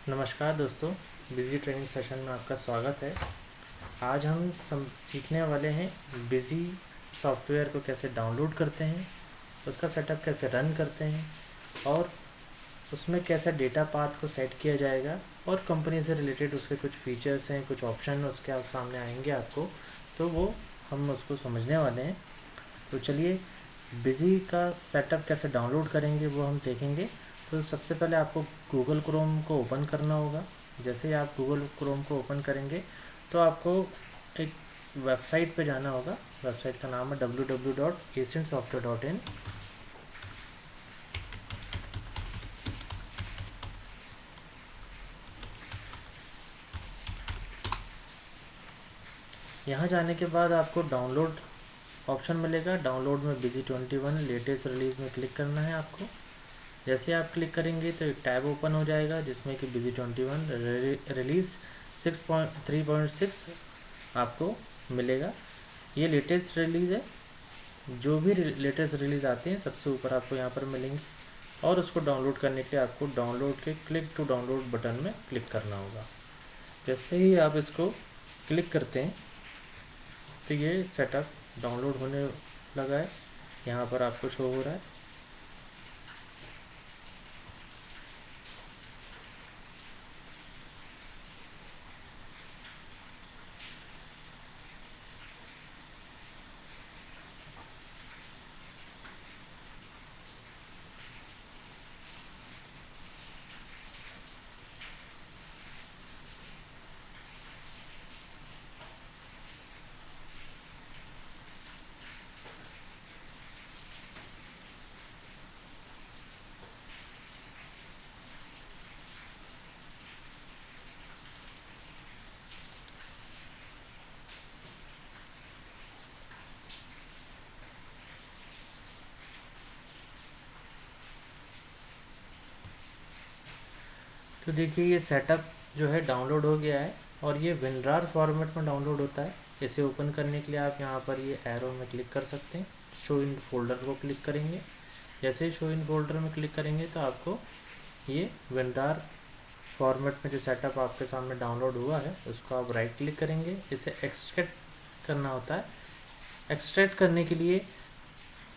नमस्कार दोस्तों, busy training session में आपका स्वागत है। आज हम सीखने वाले हैं बिज़ी सॉफ्टवेयर को कैसे डाउनलोड करते हैं, उसका सेटअप कैसे रन करते हैं और उसमें कैसे डेटा पाथ को सेट किया जाएगा और कंपनी से रिलेटेड उसके कुछ फीचर्स हैं, कुछ ऑप्शन उसके सामने आएंगे आपको, तो वो हम उसको समझने वाले हैं। तो चलिए, बिज़ी का सेटअप कैसे डाउनलोड करेंगे वो हम देखेंगे। तो सबसे पहले आपको गूगल क्रोम को ओपन करना होगा। जैसे ही आप गूगल क्रोम को ओपन करेंगे तो आपको एक वेबसाइट पे जाना होगा। वेबसाइट का नाम है www.asiansoftware.in। यहाँ जाने के बाद आपको डाउनलोड ऑप्शन मिलेगा। डाउनलोड में बिजी 21 लेटेस्ट रिलीज़ में क्लिक करना है आपको। जैसे आप क्लिक करेंगे तो एक टैब ओपन हो जाएगा जिसमें कि बिजी 21 रिलीज़ 6.3.6 आपको मिलेगा। ये लेटेस्ट रिलीज़ है। जो भी लेटेस्ट रिलीज़ आते हैं सबसे ऊपर आपको यहाँ पर मिलेंगे और उसको डाउनलोड करने के लिए आपको डाउनलोड के क्लिक टू डाउनलोड बटन में क्लिक करना होगा। जैसे ही आप इसको क्लिक करते हैं तो ये सेटअप डाउनलोड होने लगा है। यहाँ पर आपको शो हो रहा है। तो देखिए, ये सेटअप जो है डाउनलोड हो गया है और ये विनरार फॉर्मेट में डाउनलोड होता है। इसे ओपन करने के लिए आप यहाँ पर ये एरो में क्लिक कर सकते हैं। शो इन फोल्डर को क्लिक करेंगे। जैसे ही शो इन फोल्डर में क्लिक करेंगे तो आपको ये विनरार फॉर्मेट में जो सेटअप आपके सामने डाउनलोड हुआ है उसको आप राइट क्लिक करेंगे। इसे एक्सट्रैक्ट करना होता है। एक्सट्रैक्ट करने के लिए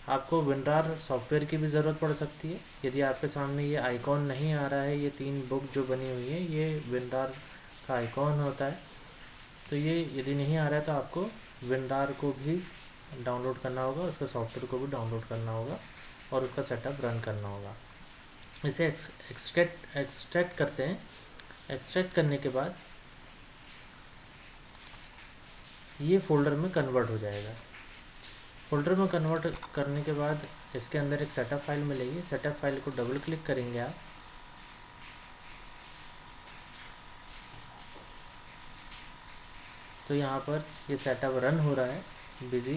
आपको विनरार सॉफ्टवेयर की भी ज़रूरत पड़ सकती है। यदि आपके सामने ये आइकॉन नहीं आ रहा है, ये 3 बुक जो बनी हुई है ये विनरार का आइकॉन होता है, तो ये यदि नहीं आ रहा है तो आपको विनरार को भी डाउनलोड करना होगा, उसका सॉफ्टवेयर को भी डाउनलोड करना होगा और उसका सेटअप रन करना होगा। इसे एक्सट्रैक्ट करते हैं। एक्सट्रैक्ट करने के बाद ये फोल्डर में कन्वर्ट हो जाएगा। फोल्डर में कन्वर्ट करने के बाद इसके अंदर एक सेटअप फाइल मिलेगी। सेटअप फाइल को डबल क्लिक करेंगे आप, तो यहाँ पर ये सेटअप रन हो रहा है बिजी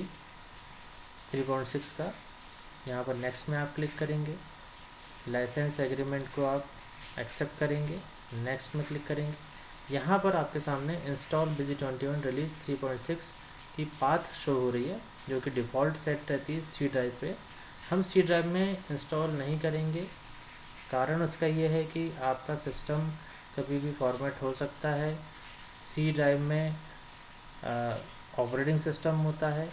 3.6 का। यहाँ पर नेक्स्ट में आप क्लिक करेंगे। लाइसेंस एग्रीमेंट को आप एक्सेप्ट करेंगे। नेक्स्ट में क्लिक करेंगे। यहाँ पर आपके सामने इंस्टॉल बिजी 21 रिलीज 3.6 की पाथ शो हो रही है जो कि डिफ़ॉल्ट सेट रहती है सी ड्राइव पे। हम सी ड्राइव में इंस्टॉल नहीं करेंगे। कारण उसका ये है कि आपका सिस्टम कभी भी फॉर्मेट हो सकता है। सी ड्राइव में ऑपरेटिंग सिस्टम होता है,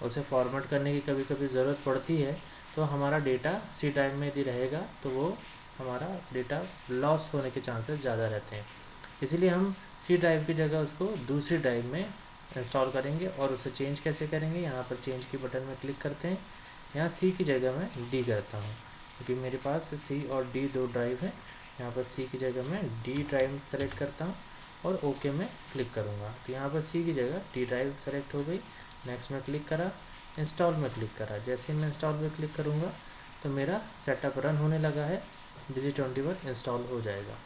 उसे फॉर्मेट करने की कभी कभी ज़रूरत पड़ती है। तो हमारा डेटा सी ड्राइव में यदि रहेगा तो वो हमारा डेटा लॉस होने के चांसेस ज़्यादा रहते हैं। इसीलिए हम सी ड्राइव की जगह उसको दूसरी ड्राइव में इंस्टॉल करेंगे। और उसे चेंज कैसे करेंगे, यहाँ पर चेंज की बटन में क्लिक करते हैं। यहाँ सी की जगह मैं डी करता हूँ क्योंकि मेरे पास सी और डी 2 ड्राइव है। यहाँ पर सी की जगह मैं डी ड्राइव सेलेक्ट करता हूँ और ओके में क्लिक करूँगा। तो यहाँ पर सी की जगह डी ड्राइव सेलेक्ट हो गई। नेक्स्ट में क्लिक करा, इंस्टॉल में क्लिक करा। जैसे मैं इंस्टॉल में क्लिक करूँगा तो मेरा सेटअप रन होने लगा है। बिजी 21 इंस्टॉल हो जाएगा।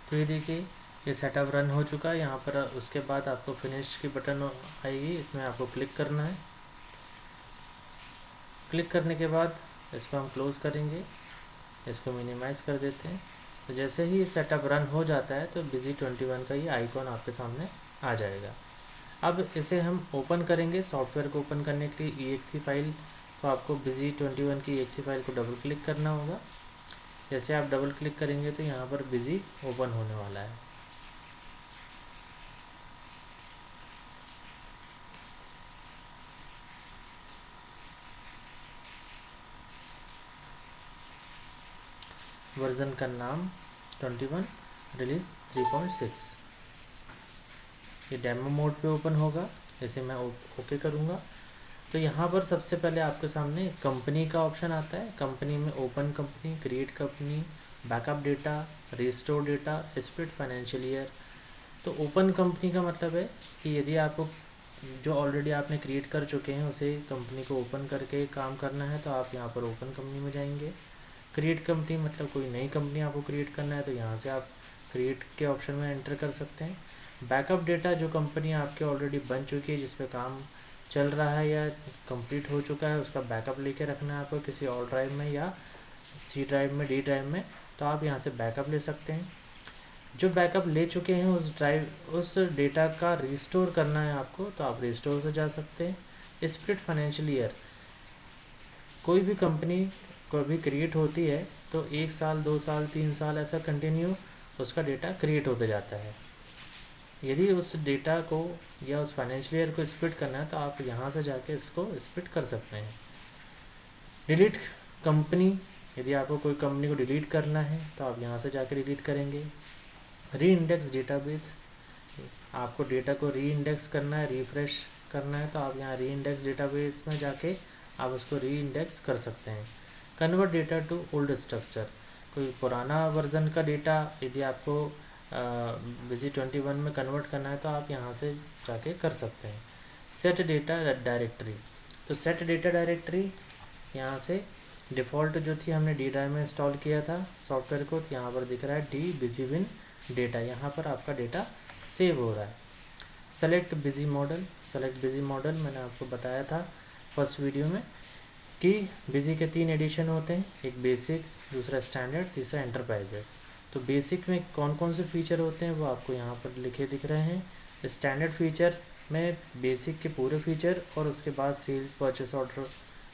तो ये देखिए ये सेटअप रन हो चुका है। यहाँ पर उसके बाद आपको फिनिश की बटन आएगी, इसमें आपको क्लिक करना है। क्लिक करने के बाद इसको हम क्लोज़ करेंगे, इसको मिनिमाइज़ कर देते हैं। तो जैसे ही सेटअप रन हो जाता है तो busy21 का ये आइकॉन आपके सामने आ जाएगा। अब इसे हम ओपन करेंगे। सॉफ्टवेयर को ओपन करने के लिए EXE फाइल को आपको busy21 की EXE फाइल को डबल क्लिक करना होगा। जैसे आप डबल क्लिक करेंगे तो यहाँ पर बिजी ओपन होने वाला है। वर्जन का नाम 21, रिलीज 3.6। ये डेमो मोड पे ओपन होगा। जैसे मैं ओके करूँगा तो यहाँ पर सबसे पहले आपके सामने कंपनी का ऑप्शन आता है। कंपनी में open company, create company, backup data, restore data, split financial year. तो ओपन कंपनी का मतलब है कि यदि आपको जो ऑलरेडी आपने क्रिएट कर चुके हैं उसे कंपनी को ओपन करके काम करना है तो आप यहाँ पर ओपन कंपनी में जाएंगे। क्रिएट कंपनी मतलब कोई नई कंपनी आपको क्रिएट करना है तो यहाँ से आप क्रिएट के ऑप्शन में एंटर कर सकते हैं। बैकअप डेटा जो कंपनी आपके ऑलरेडी बन चुकी है, जिस पे काम चल रहा है या कंप्लीट हो चुका है, उसका बैकअप लेके रखना है आपको किसी और ड्राइव में या सी ड्राइव में, डी ड्राइव में, तो आप यहाँ से बैकअप ले सकते हैं। जो बैकअप ले चुके हैं उस डेटा का रिस्टोर करना है आपको तो आप रिस्टोर से जा सकते हैं। स्प्लिट फाइनेंशियल ईयर, कोई भी कंपनी कभी क्रिएट होती है तो 1 साल, 2 साल, 3 साल ऐसा कंटिन्यू उसका डेटा क्रिएट होते जाता है। यदि उस डेटा को या उस फाइनेंशियल ईयर को स्प्लिट करना है तो आप यहाँ से जाके इसको स्प्लिट कर सकते हैं। डिलीट कंपनी, यदि आपको कोई कंपनी को डिलीट करना है तो आप यहाँ से जाके डिलीट करेंगे। री इंडेक्स डेटाबेस, आपको डेटा को री इंडेक्स करना है, रिफ्रेश करना है तो आप यहाँ री इंडेक्स डेटाबेस में जाके आप उसको री इंडेक्स कर सकते हैं। Convert data to old structure, कोई पुराना वर्जन का डेटा यदि आपको busy21 में कन्वर्ट करना है तो आप यहाँ से जाके कर सकते हैं। सेट डेटा डायरेक्टरी, तो सेट डेटा डायरेक्टरी यहाँ से डिफ़ॉल्ट जो थी हमने डी ड्राइव में इंस्टॉल किया था सॉफ्टवेयर को, तो यहाँ पर दिख रहा है डी busy डेटा, यहाँ पर आपका डेटा सेव हो रहा है। Select busy model, select busy model मैंने आपको बताया था फर्स्ट वीडियो में कि बिजी के 3 एडिशन होते हैं, एक बेसिक, दूसरा स्टैंडर्ड, तीसरा एंटरप्राइजेस। तो बेसिक में कौन कौन से फीचर होते हैं वो आपको यहाँ पर लिखे दिख रहे हैं। स्टैंडर्ड फीचर में बेसिक के पूरे फीचर और उसके बाद sales, purchase order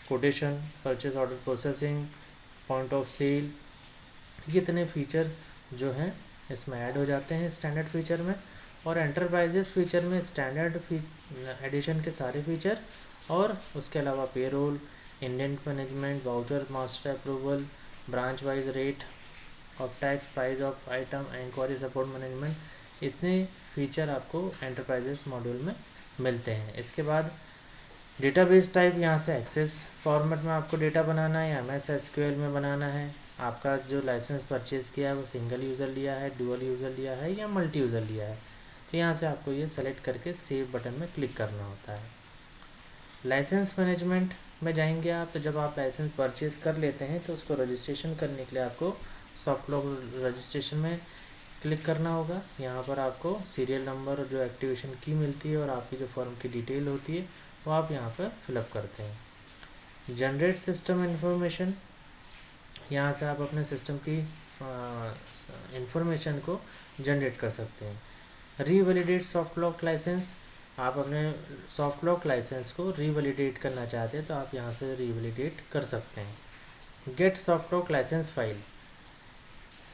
quotation, purchase order processing, point of sale, कितने फीचर जो हैं इसमें ऐड हो जाते हैं स्टैंडर्ड फीचर में। और एंटरप्राइजेस फीचर में स्टैंडर्ड एडिशन के सारे फीचर और उसके अलावा payroll, indent management, voucher master approval, branch wise rate of tax, price of item, inquiry support management, इतने फीचर आपको एंटरप्राइजेस मॉड्यूल में मिलते हैं। इसके बाद डेटाबेस टाइप, यहाँ से एक्सेस फॉर्मेट में आपको डेटा बनाना है या MS SQL में बनाना है। आपका जो लाइसेंस परचेज़ किया है वो सिंगल यूज़र लिया है, डुअल यूज़र लिया है या मल्टी यूज़र लिया है, तो यहाँ से आपको ये सेलेक्ट करके सेव बटन में क्लिक करना होता है। लाइसेंस मैनेजमेंट में जाएंगे आप, तो जब आप लाइसेंस परचेज़ कर लेते हैं तो उसको रजिस्ट्रेशन करने के लिए आपको सॉफ्ट लॉक रजिस्ट्रेशन में क्लिक करना होगा। यहाँ पर आपको सीरियल नंबर और जो एक्टिवेशन की मिलती है और आपकी जो फॉर्म की डिटेल होती है वो आप यहाँ पर फिलअप करते हैं। जनरेट सिस्टम इन्फॉर्मेशन, यहाँ से आप अपने सिस्टम की इंफॉर्मेशन को जनरेट कर सकते हैं। रीवैलिडेट सॉफ्ट लॉक लाइसेंस, आप अपने सॉफ्ट लॉक लाइसेंस को रीवैलिडेट करना चाहते हैं तो आप यहाँ से रीवैलिडेट कर सकते हैं। Get soft lock licence file,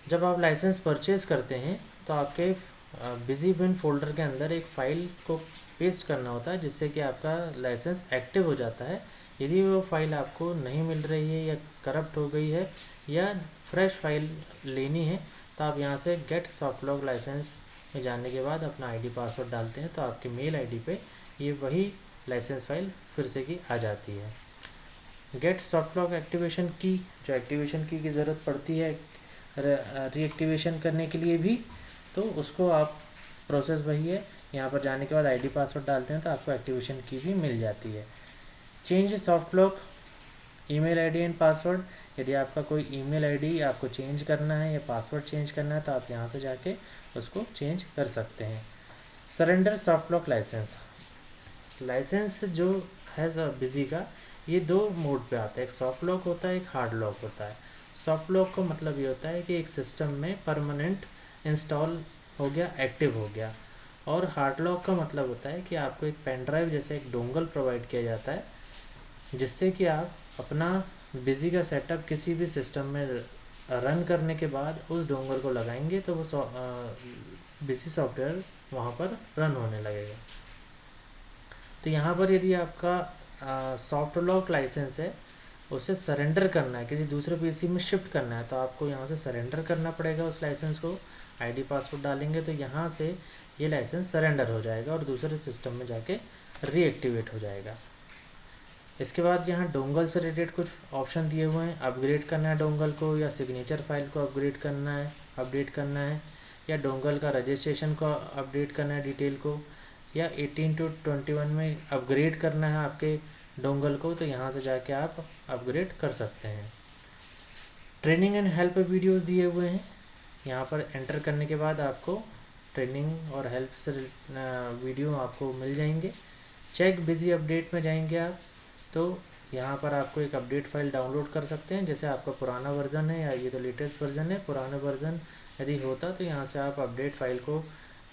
जब आप लाइसेंस परचेज़ करते हैं तो आपके busy फोल्डर के अंदर एक फ़ाइल को पेस्ट करना होता है जिससे कि आपका लाइसेंस एक्टिव हो जाता है। यदि वो फाइल आपको नहीं मिल रही है या करप्ट हो गई है या फ्रेश फाइल लेनी है तो आप यहाँ से गेट सॉफ्ट लॉक लाइसेंस में जाने के बाद अपना ID पासवर्ड डालते हैं तो आपके मेल ID पे ये वही लाइसेंस फाइल फिर से की आ जाती है। गेट सॉफ्ट लॉक एक्टिवेशन की, जो एक्टिवेशन की ज़रूरत पड़ती है रीएक्टिवेशन करने के लिए भी, तो उसको आप प्रोसेस वही है, यहाँ पर जाने के बाद ID पासवर्ड डालते हैं तो आपको एक्टिवेशन की भी मिल जाती है। Change soft lock email ID and password, यदि आपका कोई ईमेल आईडी आपको चेंज करना है या पासवर्ड चेंज करना है तो आप यहाँ से जाके उसको चेंज कर सकते हैं। Surrender soft lock licence, licence जो है बिजी का, ये दो मोड पे आता है, एक सॉफ्ट लॉक होता है, एक हार्ड लॉक होता है। सॉफ्ट लॉक का मतलब ये होता है कि एक सिस्टम में परमानेंट इंस्टॉल हो गया, एक्टिव हो गया। और हार्ड लॉक का मतलब होता है कि आपको एक पेन ड्राइव जैसे एक डोंगल प्रोवाइड किया जाता है, जिससे कि आप अपना बिजी का सेटअप किसी भी सिस्टम में रन करने के बाद उस डोंगल को लगाएंगे तो वो बिजी सॉफ्टवेयर वहाँ पर रन होने लगेगा। तो यहाँ पर यदि आपका सॉफ्ट लॉक लाइसेंस है, उसे सरेंडर करना है, किसी दूसरे पीसी में शिफ्ट करना है, तो आपको यहाँ से सरेंडर करना पड़ेगा उस लाइसेंस को। आईडी पासवर्ड डालेंगे तो यहाँ से ये लाइसेंस सरेंडर हो जाएगा और दूसरे सिस्टम में जाके रीएक्टिवेट हो जाएगा। इसके बाद यहाँ डोंगल से रिलेटेड कुछ ऑप्शन दिए हुए हैं, अपग्रेड करना है डोंगल को, या सिग्नेचर फाइल को अपग्रेड करना है, अपडेट करना है, या डोंगल का रजिस्ट्रेशन को अपडेट करना है डिटेल को, या 18 to 21 में अपग्रेड करना है आपके डोंगल को, तो यहाँ से जाके आप अपग्रेड कर सकते हैं। ट्रेनिंग एंड हेल्प वीडियोस दिए हुए हैं, यहाँ पर एंटर करने के बाद आपको ट्रेनिंग और हेल्प से वीडियो आपको मिल जाएंगे। चेक बिजी अपडेट में जाएंगे आप, तो यहाँ पर आपको एक अपडेट फाइल डाउनलोड कर सकते हैं। जैसे आपका पुराना वर्जन है या ये तो लेटेस्ट वर्जन है, पुराना वर्जन यदि होता तो यहाँ से आप अपडेट फाइल को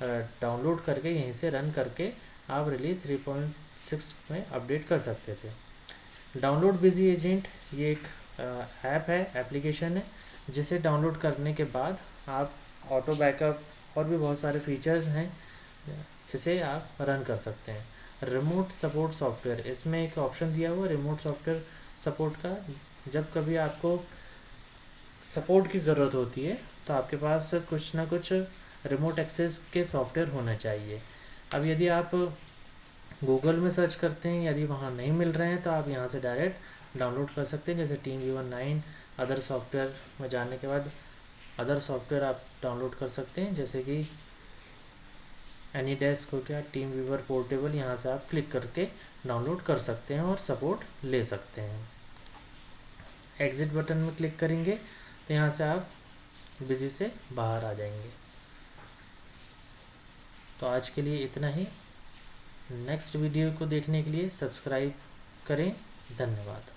डाउनलोड करके यहीं से रन करके आप रिलीज 3.6 में अपडेट कर सकते थे। डाउनलोड बिजी एजेंट, ये एक ऐप है, एप्लीकेशन है, जिसे डाउनलोड करने के बाद आप ऑटो बैकअप और भी बहुत सारे फीचर्स हैं, इसे आप रन कर सकते हैं। रिमोट सपोर्ट सॉफ्टवेयर, इसमें एक ऑप्शन दिया हुआ है रिमोट सॉफ्टवेयर सपोर्ट का। जब कभी आपको सपोर्ट की ज़रूरत होती है तो आपके पास कुछ ना कुछ रिमोट एक्सेस के सॉफ्टवेयर होना चाहिए। अब यदि आप गूगल में सर्च करते हैं, यदि वहाँ नहीं मिल रहे हैं तो आप यहाँ से डायरेक्ट डाउनलोड कर सकते हैं। जैसे TeamViewer 9 अदर सॉफ्टवेयर में जाने के बाद अदर सॉफ्टवेयर आप डाउनलोड कर सकते हैं, जैसे कि AnyDesk हो गया, TeamViewer पोर्टेबल, यहाँ से आप क्लिक करके डाउनलोड कर सकते हैं और सपोर्ट ले सकते हैं। एग्जिट बटन में क्लिक करेंगे तो यहाँ से आप बिजी से बाहर आ जाएंगे। तो आज के लिए इतना ही। नेक्स्ट वीडियो को देखने के लिए सब्सक्राइब करें। धन्यवाद।